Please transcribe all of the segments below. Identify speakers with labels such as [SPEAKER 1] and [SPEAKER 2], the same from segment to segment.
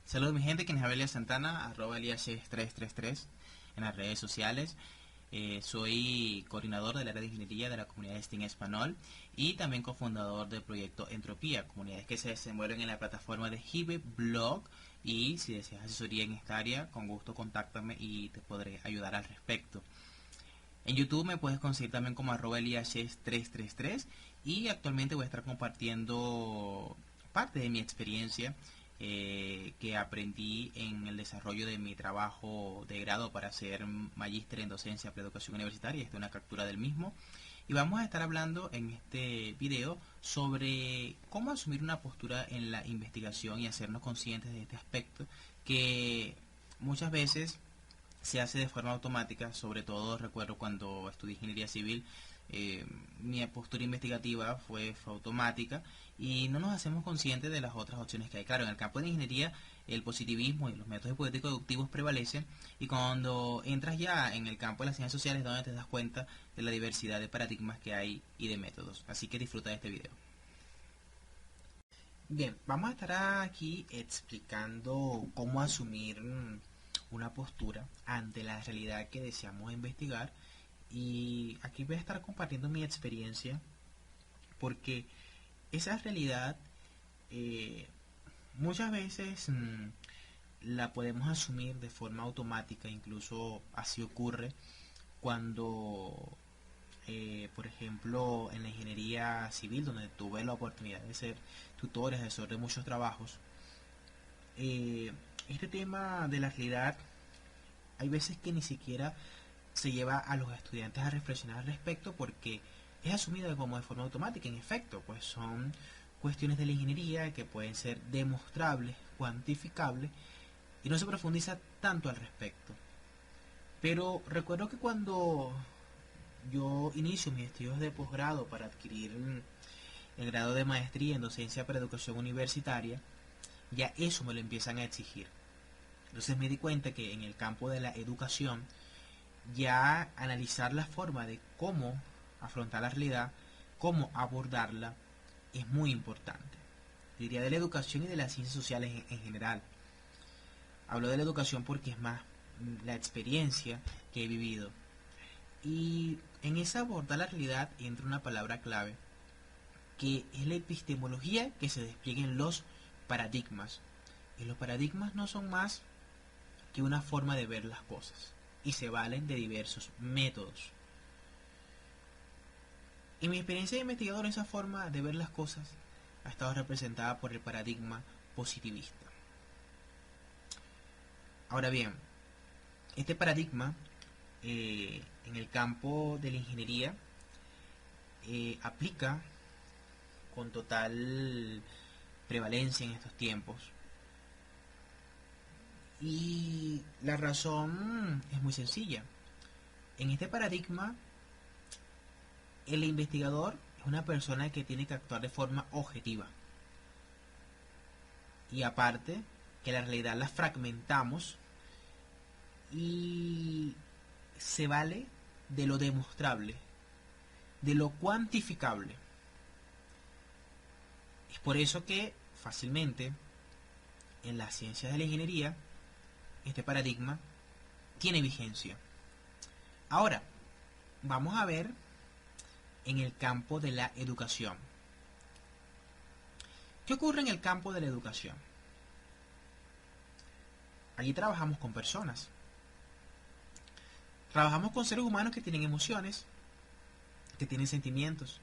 [SPEAKER 1] Saludos mi gente, quien es Abelia Santana, arroba Elias333 en las redes sociales. Soy coordinador del área de ingeniería de la comunidad de Steam Español y también cofundador del proyecto Entropía, comunidades que se desenvuelven en la plataforma de Hive Blog. Y si deseas asesoría en esta área, con gusto contáctame y te podré ayudar al respecto. En YouTube me puedes conseguir también como arroba Elias333 y actualmente voy a estar compartiendo parte de mi experiencia que aprendí en el desarrollo de mi trabajo de grado para ser magíster en docencia para educación universitaria. Esta es una captura del mismo. Y vamos a estar hablando en este video sobre cómo asumir una postura en la investigación y hacernos conscientes de este aspecto que muchas veces se hace de forma automática. Sobre todo recuerdo cuando estudié ingeniería civil, mi postura investigativa fue automática y no nos hacemos conscientes de las otras opciones que hay. Claro, en el campo de ingeniería el positivismo y los métodos hipotéticos deductivos prevalecen, y cuando entras ya en el campo de las ciencias sociales es donde te das cuenta de la diversidad de paradigmas que hay y de métodos. Así que disfruta de este video. Bien, vamos a estar aquí explicando cómo asumir una postura ante la realidad que deseamos investigar, y aquí voy a estar compartiendo mi experiencia porque esa realidad eh, muchas veces la podemos asumir de forma automática. Incluso así ocurre cuando por ejemplo en la ingeniería civil, donde tuve la oportunidad de ser tutor y asesor de muchos trabajos. Este tema de la realidad hay veces que ni siquiera se lleva a los estudiantes a reflexionar al respecto, porque es asumido como de forma automática. En efecto, pues son cuestiones de la ingeniería que pueden ser demostrables, cuantificables, y no se profundiza tanto al respecto. Pero recuerdo que cuando yo inicio mis estudios de posgrado para adquirir el grado de maestría en docencia para educación universitaria, ya eso me lo empiezan a exigir. Entonces me di cuenta que en el campo de la educación, ya analizar la forma de cómo afrontar la realidad, cómo abordarla, es muy importante. Diría de la educación y de las ciencias sociales en general. Hablo de la educación porque es más la experiencia que he vivido. Y en esa abordar la realidad entra una palabra clave, que es la epistemología que se despliega en los paradigmas. Y los paradigmas no son más que una forma de ver las cosas, y se valen de diversos métodos. En mi experiencia de investigador, esa forma de ver las cosas ha estado representada por el paradigma positivista. Ahora bien, este paradigma en el campo de la ingeniería aplica con total prevalencia en estos tiempos, y la razón es muy sencilla. En este paradigma, el investigador es una persona que tiene que actuar de forma objetiva, y aparte que la realidad la fragmentamos y se vale de lo demostrable, de lo cuantificable. Es por eso que fácilmente en las ciencias de la ingeniería este paradigma tiene vigencia. Ahora, vamos a ver en el campo de la educación. ¿Qué ocurre en el campo de la educación? Allí trabajamos con personas. Trabajamos con seres humanos que tienen emociones, que tienen sentimientos.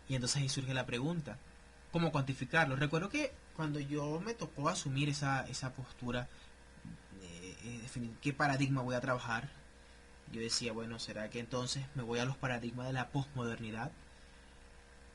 [SPEAKER 1] Y entonces ahí surge la pregunta, ¿cómo cuantificarlo? Recuerdo que cuando yo me tocó asumir esa postura, definir qué paradigma voy a trabajar, yo decía, bueno, ¿será que entonces me voy a los paradigmas de la posmodernidad?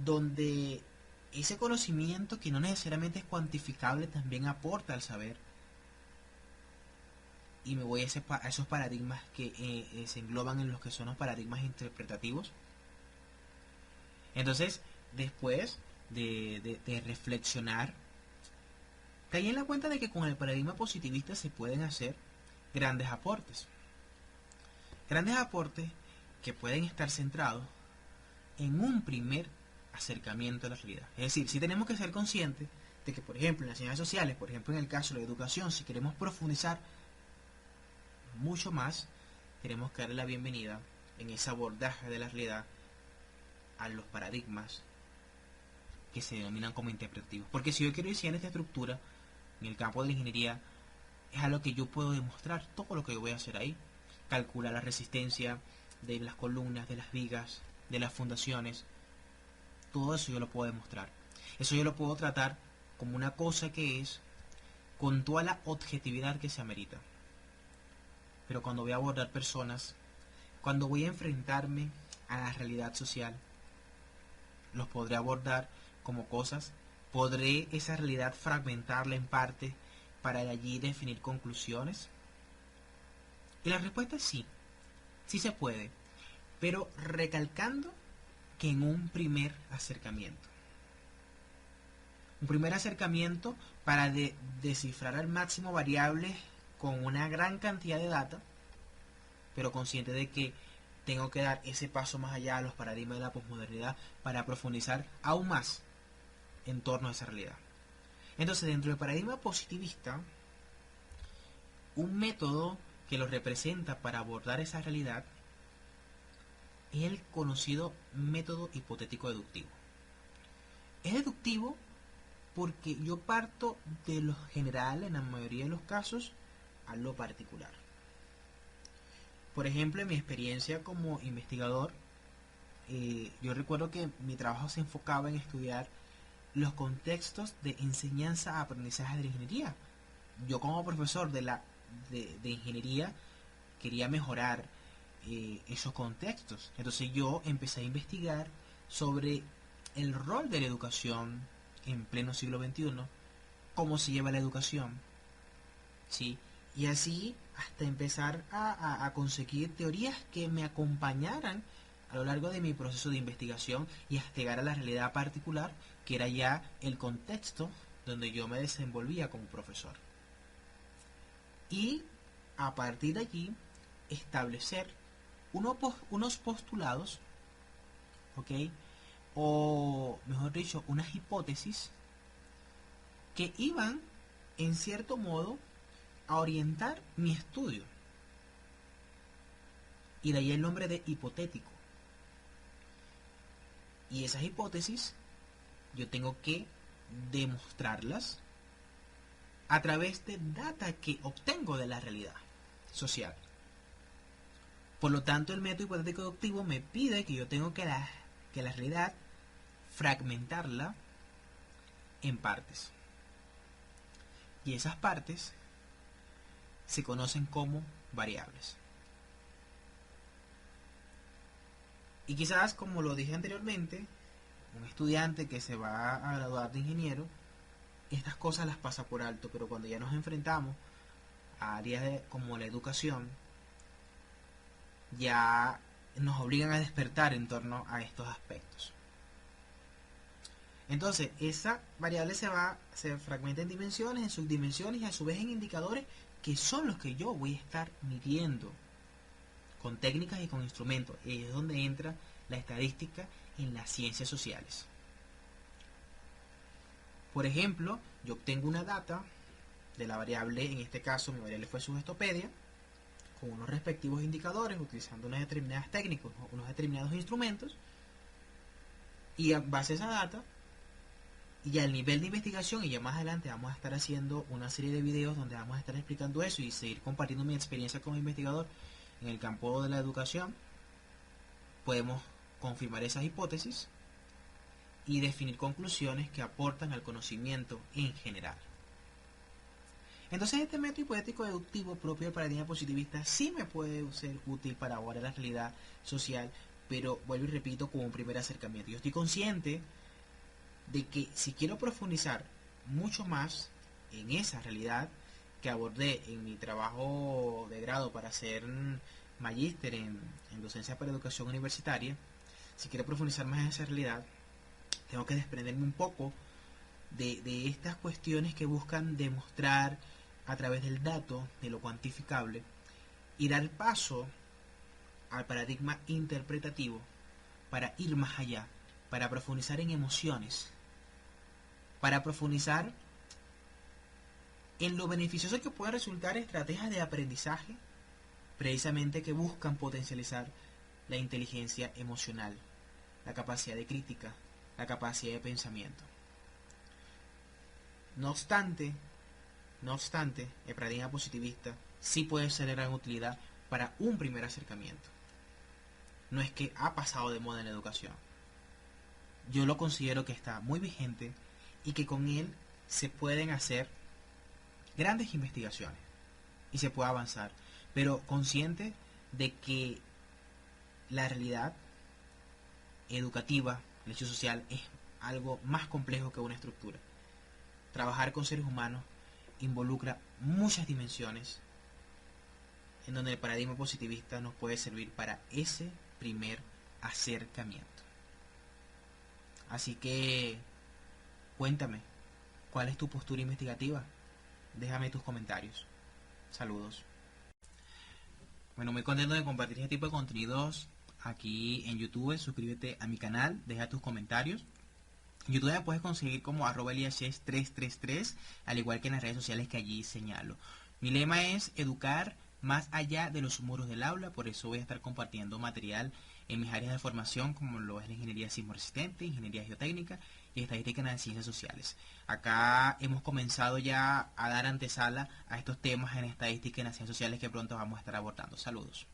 [SPEAKER 1] Donde ese conocimiento que no necesariamente es cuantificable también aporta al saber. Y me voy a esos paradigmas que se engloban en los que son los paradigmas interpretativos. Entonces, después de reflexionar, caí en la cuenta de que con el paradigma positivista se pueden hacer grandes aportes. Grandes aportes que pueden estar centrados en un primer acercamiento a la realidad. Es decir, sí tenemos que ser conscientes
[SPEAKER 2] de que, por ejemplo, en las ciencias sociales, por ejemplo, en el caso de la educación, si queremos profundizar mucho más, tenemos que darle la bienvenida en ese abordaje de la realidad a los paradigmas que se denominan como interpretativos. Porque si yo quiero diseñar esta estructura en el campo de la ingeniería, es algo que yo puedo demostrar todo lo que yo voy a hacer ahí. Calcular la resistencia de las columnas, de las vigas, de las fundaciones. Todo eso yo lo puedo demostrar. Eso yo lo puedo tratar como una cosa que es, con toda la objetividad que se amerita. Pero cuando voy a abordar personas, cuando voy a enfrentarme a la realidad social, los podré abordar como cosas, podré esa realidad fragmentarla en parte para de allí definir conclusiones. Y la respuesta es sí, sí se puede, pero recalcando que en un primer acercamiento. Un primer acercamiento para descifrar al máximo variables con una gran cantidad de data, pero consciente de que tengo que dar ese paso más allá a los paradigmas de la posmodernidad para profundizar aún más en torno a esa realidad. Entonces, dentro del paradigma positivista, un método que lo representa para abordar esa realidad es el conocido método hipotético deductivo. Es deductivo porque yo parto de lo general, en la mayoría de los casos, a lo particular. Por ejemplo, en mi experiencia como investigador, yo recuerdo que mi trabajo se enfocaba en estudiar los contextos de enseñanza-aprendizaje de la ingeniería. Yo como profesor de ingeniería quería mejorar esos contextos. Entonces yo empecé a investigar sobre el rol de la educación en pleno siglo XXI, cómo se lleva la educación, ¿sí? Y así hasta empezar a conseguir teorías que me acompañaran a lo largo de mi proceso de investigación y hasta llegar a la realidad particular, que era ya el contexto donde yo me desenvolvía como profesor. Y a partir de allí establecer unos postulados, ¿ok? O mejor dicho, unas hipótesis que iban, en cierto modo, a orientar mi estudio. Y de ahí el nombre de hipotético. Y esas hipótesis yo tengo que demostrarlas a través de data que obtengo de la realidad social. Por lo tanto, el método hipotético deductivo me pide que yo tengo que la realidad fragmentarla en partes. Y esas partes se conocen como variables. Y quizás, como lo dije anteriormente, un estudiante que se va a graduar de ingeniero, estas cosas las pasa por alto, pero cuando ya nos enfrentamos a áreas como la educación, ya nos obligan a despertar en torno a estos aspectos. Entonces, esa variable se fragmenta en dimensiones, en subdimensiones y a su vez en indicadores que son los que yo voy a estar midiendo con técnicas y con instrumentos. Y es donde entra la estadística en las ciencias sociales. Por ejemplo, yo obtengo una data de la variable, en este caso mi variable fue sugestopedia, con unos respectivos indicadores, utilizando unas determinadas técnicas, unos determinados instrumentos, y en base a esa data, y al nivel de investigación, y ya más adelante vamos a estar haciendo una serie de videos donde vamos a estar explicando eso y seguir compartiendo mi experiencia como investigador en el campo de la educación, podemos confirmar esas hipótesis y definir conclusiones que aportan al conocimiento en general. Entonces este método hipotético deductivo propio del paradigma positivista sí me puede ser útil para abordar la realidad social, pero vuelvo y repito, como un primer acercamiento. Yo estoy consciente de que si quiero profundizar mucho más en esa realidad que abordé en mi trabajo de grado para ser magíster en docencia para educación universitaria, si quiero profundizar más en esa realidad, tengo que desprenderme un poco de estas cuestiones que buscan demostrar a través del dato, de lo cuantificable, y dar paso al paradigma interpretativo para ir más allá, para profundizar en emociones, para profundizar en lo beneficioso que pueden resultar estrategias de aprendizaje, precisamente que buscan potencializar la inteligencia emocional, la capacidad de crítica, la capacidad de pensamiento. No obstante, el paradigma positivista sí puede ser de gran utilidad para un primer acercamiento. No es que ha pasado de moda en la educación. Yo lo considero que está muy vigente y que con él se pueden hacer grandes investigaciones y se puede avanzar, pero consciente de que la realidad educativa, el hecho social, es algo más complejo que una estructura. Trabajar con seres humanos involucra muchas dimensiones en donde el paradigma positivista nos puede servir para ese primer acercamiento. Así que cuéntame, ¿cuál es tu postura investigativa? Déjame tus comentarios. Saludos. Bueno, muy contento de compartir este tipo de contenidos aquí en YouTube. Suscríbete a mi canal, deja tus comentarios. En YouTube me puedes conseguir como @eliashes333, al igual que en las redes sociales que allí señalo. Mi lema es educar más allá de los muros del aula, por eso voy a estar compartiendo material en mis áreas de formación, como lo es la ingeniería sismo-resistente, ingeniería geotécnica y estadística en las ciencias sociales. Acá hemos comenzado ya a dar antesala a estos temas en estadística y en las ciencias sociales que pronto vamos a estar abordando. Saludos.